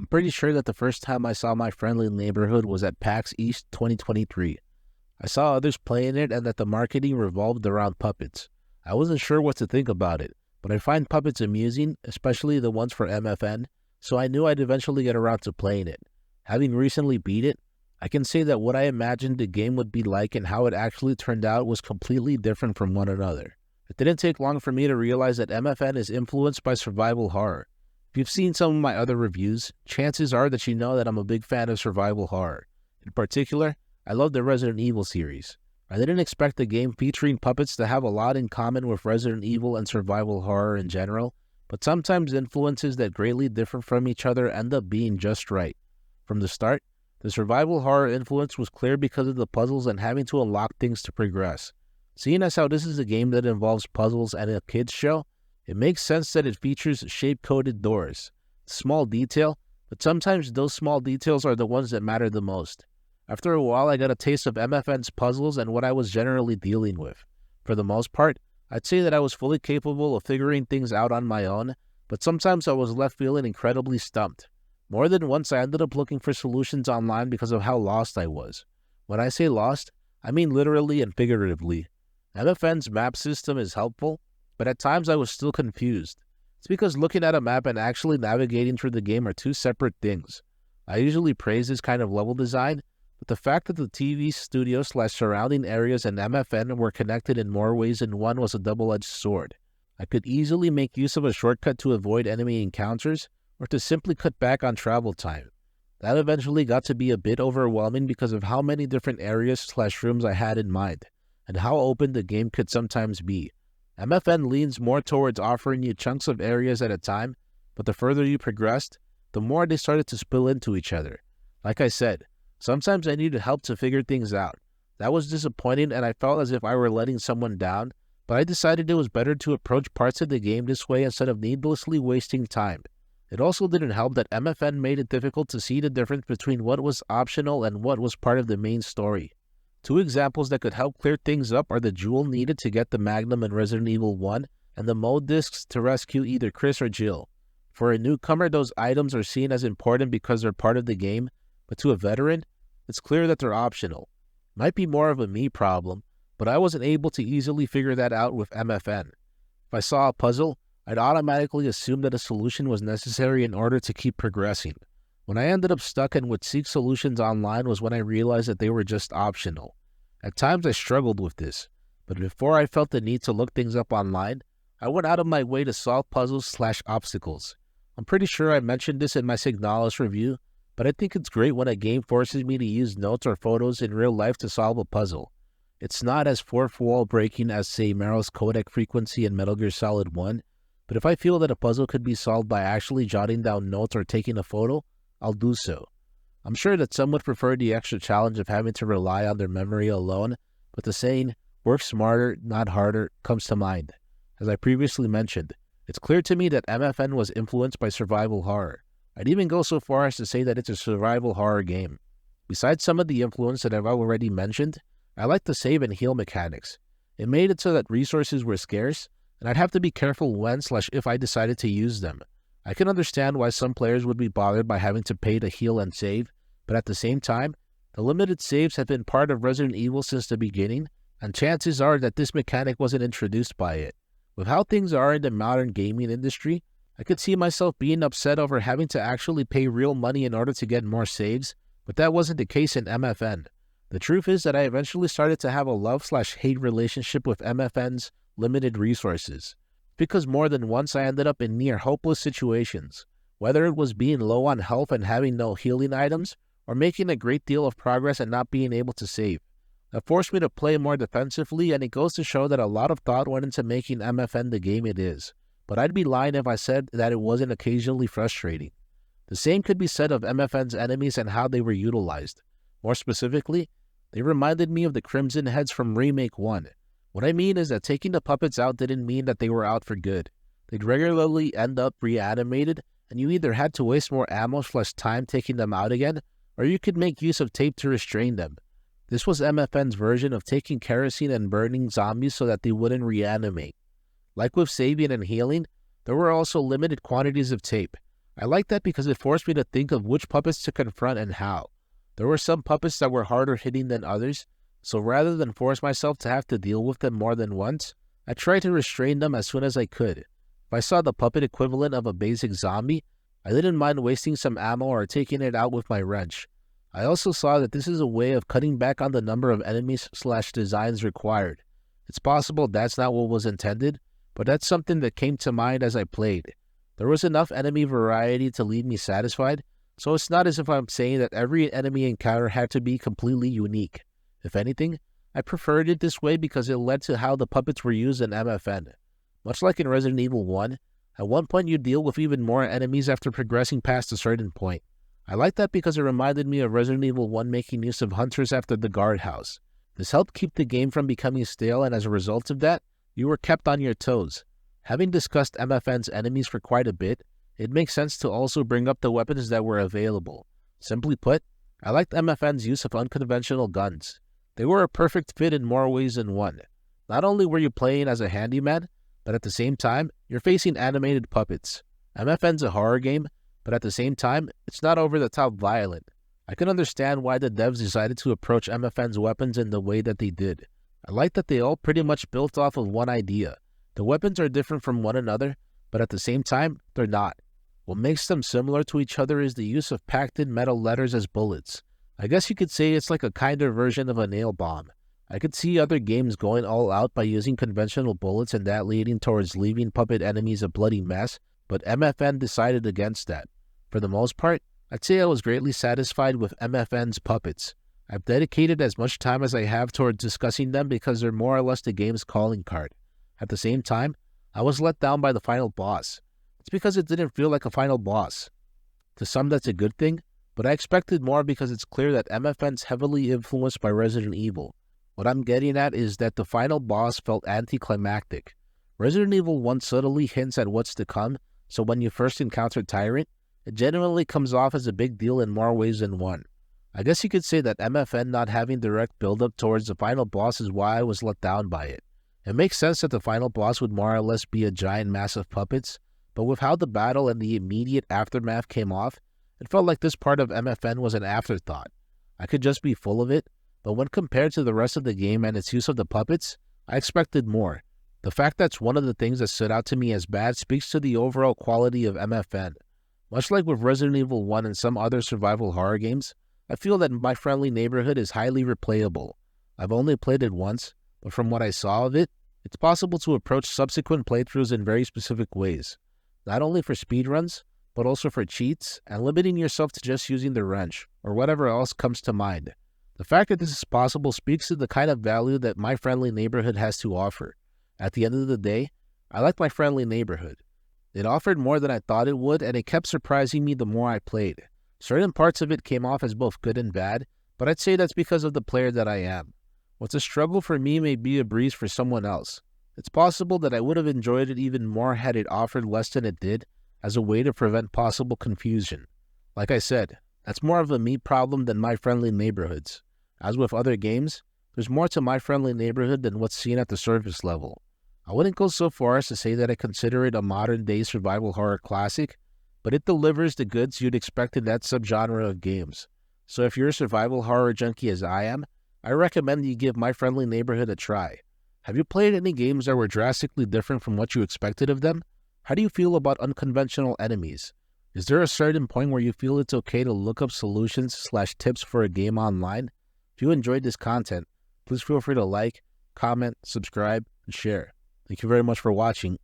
pretty sure that the first time I saw my friendly neighborhood was at PAX East 2023. I saw others playing it and that the marketing revolved around puppets. I wasn't sure what to think about it, but I find puppets amusing, especially the ones for MFN, so I knew I'd eventually get around to playing it. Having recently beat it, I can say that what I imagined the game would be like and how it actually turned out was completely different from one another. It didn't take long for me to realize that MFN is influenced by survival horror. If you've seen some of my other reviews, chances are that you know that I'm a big fan of survival horror. In particular, I love the Resident Evil series. I didn't expect the game featuring puppets to have a lot in common with Resident Evil and survival horror in general, but sometimes influences that greatly differ from each other end up being just right. From the start, the survival horror influence was clear because of the puzzles and having to unlock things to progress. Seeing as how this is a game that involves puzzles and a kids show, it makes sense that it features shape-coded doors. Small detail, but sometimes those small details are the ones that matter the most. After a while, I got a taste of MFN's puzzles and what I was generally dealing with. For the most part, I'd say that I was fully capable of figuring things out on my own, but sometimes I was left feeling incredibly stumped. More than once, I ended up looking for solutions online because of how lost I was. When I say lost, I mean literally and figuratively. MFN's map system is helpful, but at times I was still confused. It's because looking at a map and actually navigating through the game are two separate things. I usually praise this kind of level design, but the fact that the TV studio/surrounding areas and MFN were connected in more ways than one was a double-edged sword. I could easily make use of a shortcut to avoid enemy encounters, or to simply cut back on travel time. That eventually got to be a bit overwhelming because of how many different areas/rooms I had in mind, and how open the game could sometimes be. MFN leans more towards offering you chunks of areas at a time, but the further you progressed, the more they started to spill into each other. Like I said, sometimes I needed help to figure things out. That was disappointing and I felt as if I were letting someone down, but I decided it was better to approach parts of the game this way instead of needlessly wasting time. It also didn't help that MFN made it difficult to see the difference between what was optional and what was part of the main story. Two examples that could help clear things up are the jewel needed to get the Magnum in Resident Evil 1 and the mode discs to rescue either Chris or Jill. For a newcomer, those items are seen as important because they're part of the game, but to a veteran, it's clear that they're optional. Might be more of a me problem, but I wasn't able to easily figure that out with MFN. If I saw a puzzle, I'd automatically assume that a solution was necessary in order to keep progressing. When I ended up stuck and would seek solutions online was when I realized that they were just optional. At times I struggled with this, but before I felt the need to look things up online, I went out of my way to solve puzzles/obstacles. I'm pretty sure I mentioned this in my Signalis review, but I think it's great when a game forces me to use notes or photos in real life to solve a puzzle. It's not as fourth-wall breaking as, say, Meryl's codec frequency in Metal Gear Solid 1, but if I feel that a puzzle could be solved by actually jotting down notes or taking a photo, I'll do so. I'm sure that some would prefer the extra challenge of having to rely on their memory alone, but the saying, work smarter, not harder, comes to mind. As I previously mentioned, it's clear to me that MFN was influenced by survival horror. I'd even go so far as to say that it's a survival horror game. Besides some of the influence that I've already mentioned, I like the save and heal mechanics. It made it so that resources were scarce, and I'd have to be careful when/if I decided to use them. I can understand why some players would be bothered by having to pay to heal and save, but at the same time, the limited saves have been part of Resident Evil since the beginning, and chances are that this mechanic wasn't introduced by it. With how things are in the modern gaming industry, I could see myself being upset over having to actually pay real money in order to get more saves, but that wasn't the case in MFN. The truth is that I eventually started to have a love/hate relationship with MFN's limited resources, because more than once I ended up in near hopeless situations, whether it was being low on health and having no healing items, or making a great deal of progress and not being able to save. That forced me to play more defensively, and it goes to show that a lot of thought went into making MFN the game it is, but I'd be lying if I said that it wasn't occasionally frustrating. The same could be said of MFN's enemies and how they were utilized. More specifically, they reminded me of the Crimson Heads from Remake 1. What I mean is that taking the puppets out didn't mean that they were out for good. They'd regularly end up reanimated, and you either had to waste more ammo/time taking them out again, or you could make use of tape to restrain them. This was MFN's version of taking kerosene and burning zombies so that they wouldn't reanimate. Like with saving and healing, there were also limited quantities of tape. I like that because it forced me to think of which puppets to confront and how. There were some puppets that were harder hitting than others, so rather than force myself to have to deal with them more than once, I tried to restrain them as soon as I could. If I saw the puppet equivalent of a basic zombie, I didn't mind wasting some ammo or taking it out with my wrench. I also saw that this is a way of cutting back on the number of enemies/designs required. It's possible that's not what was intended, but that's something that came to mind as I played. There was enough enemy variety to leave me satisfied, so it's not as if I'm saying that every enemy encounter had to be completely unique. If anything, I preferred it this way because it led to how the puppets were used in MFN. Much like in Resident Evil 1, at one point you deal with even more enemies after progressing past a certain point. I like that because it reminded me of Resident Evil 1 making use of hunters after the guardhouse. This helped keep the game from becoming stale, and as a result of that, you were kept on your toes. Having discussed MFN's enemies for quite a bit, it makes sense to also bring up the weapons that were available. Simply put, I liked MFN's use of unconventional guns. They were a perfect fit in more ways than one. Not only were you playing as a handyman, but at the same time, you're facing animated puppets. MFN's a horror game, but at the same time, it's not over-the-top violent. I can understand why the devs decided to approach MFN's weapons in the way that they did. I like that they all pretty much built off of one idea. The weapons are different from one another, but at the same time, they're not. What makes them similar to each other is the use of packed-in metal letters as bullets. I guess you could say it's like a kinder version of a nail bomb. I could see other games going all out by using conventional bullets and that leading towards leaving puppet enemies a bloody mess, but MFN decided against that. For the most part, I'd say I was greatly satisfied with MFN's puppets. I've dedicated as much time as I have towards discussing them because they're more or less the game's calling card. At the same time, I was let down by the final boss. It's because it didn't feel like a final boss. To some that's a good thing, but I expected more because it's clear that MFN's heavily influenced by Resident Evil. What I'm getting at is that the final boss felt anticlimactic. Resident Evil 1 subtly hints at what's to come, so when you first encounter Tyrant, it generally comes off as a big deal in more ways than one. I guess you could say that MFN not having direct build-up towards the final boss is why I was let down by it. It makes sense that the final boss would more or less be a giant mass of puppets, but with how the battle and the immediate aftermath came off, it felt like this part of MFN was an afterthought. I could just be full of it, but when compared to the rest of the game and its use of the puppets, I expected more. The fact that's one of the things that stood out to me as bad speaks to the overall quality of MFN. Much like with Resident Evil 1 and some other survival horror games, I feel that My Friendly Neighborhood is highly replayable. I've only played it once, but from what I saw of it, it's possible to approach subsequent playthroughs in very specific ways. Not only for speedruns, but also for cheats and limiting yourself to just using the wrench, or whatever else comes to mind. The fact that this is possible speaks to the kind of value that My Friendly Neighborhood has to offer. At the end of the day, I like My Friendly Neighborhood. It offered more than I thought it would, and it kept surprising me the more I played. Certain parts of it came off as both good and bad, but I'd say that's because of the player that I am. What's a struggle for me may be a breeze for someone else. It's possible that I would have enjoyed it even more had it offered less than it did, as a way to prevent possible confusion. Like I said, that's more of a me problem than My Friendly Neighborhood's. As with other games, there's more to My Friendly Neighborhood than what's seen at the surface level. I wouldn't go so far as to say that I consider it a modern-day survival horror classic, but it delivers the goods you'd expect in that subgenre of games. So if you're a survival horror junkie as I am, I recommend you give My Friendly Neighborhood a try. Have you played any games that were drastically different from what you expected of them? How do you feel about unconventional enemies? Is there a certain point where you feel it's okay to look up solutions/tips for a game online? If you enjoyed this content, please feel free to like, comment, subscribe, and share. Thank you very much for watching.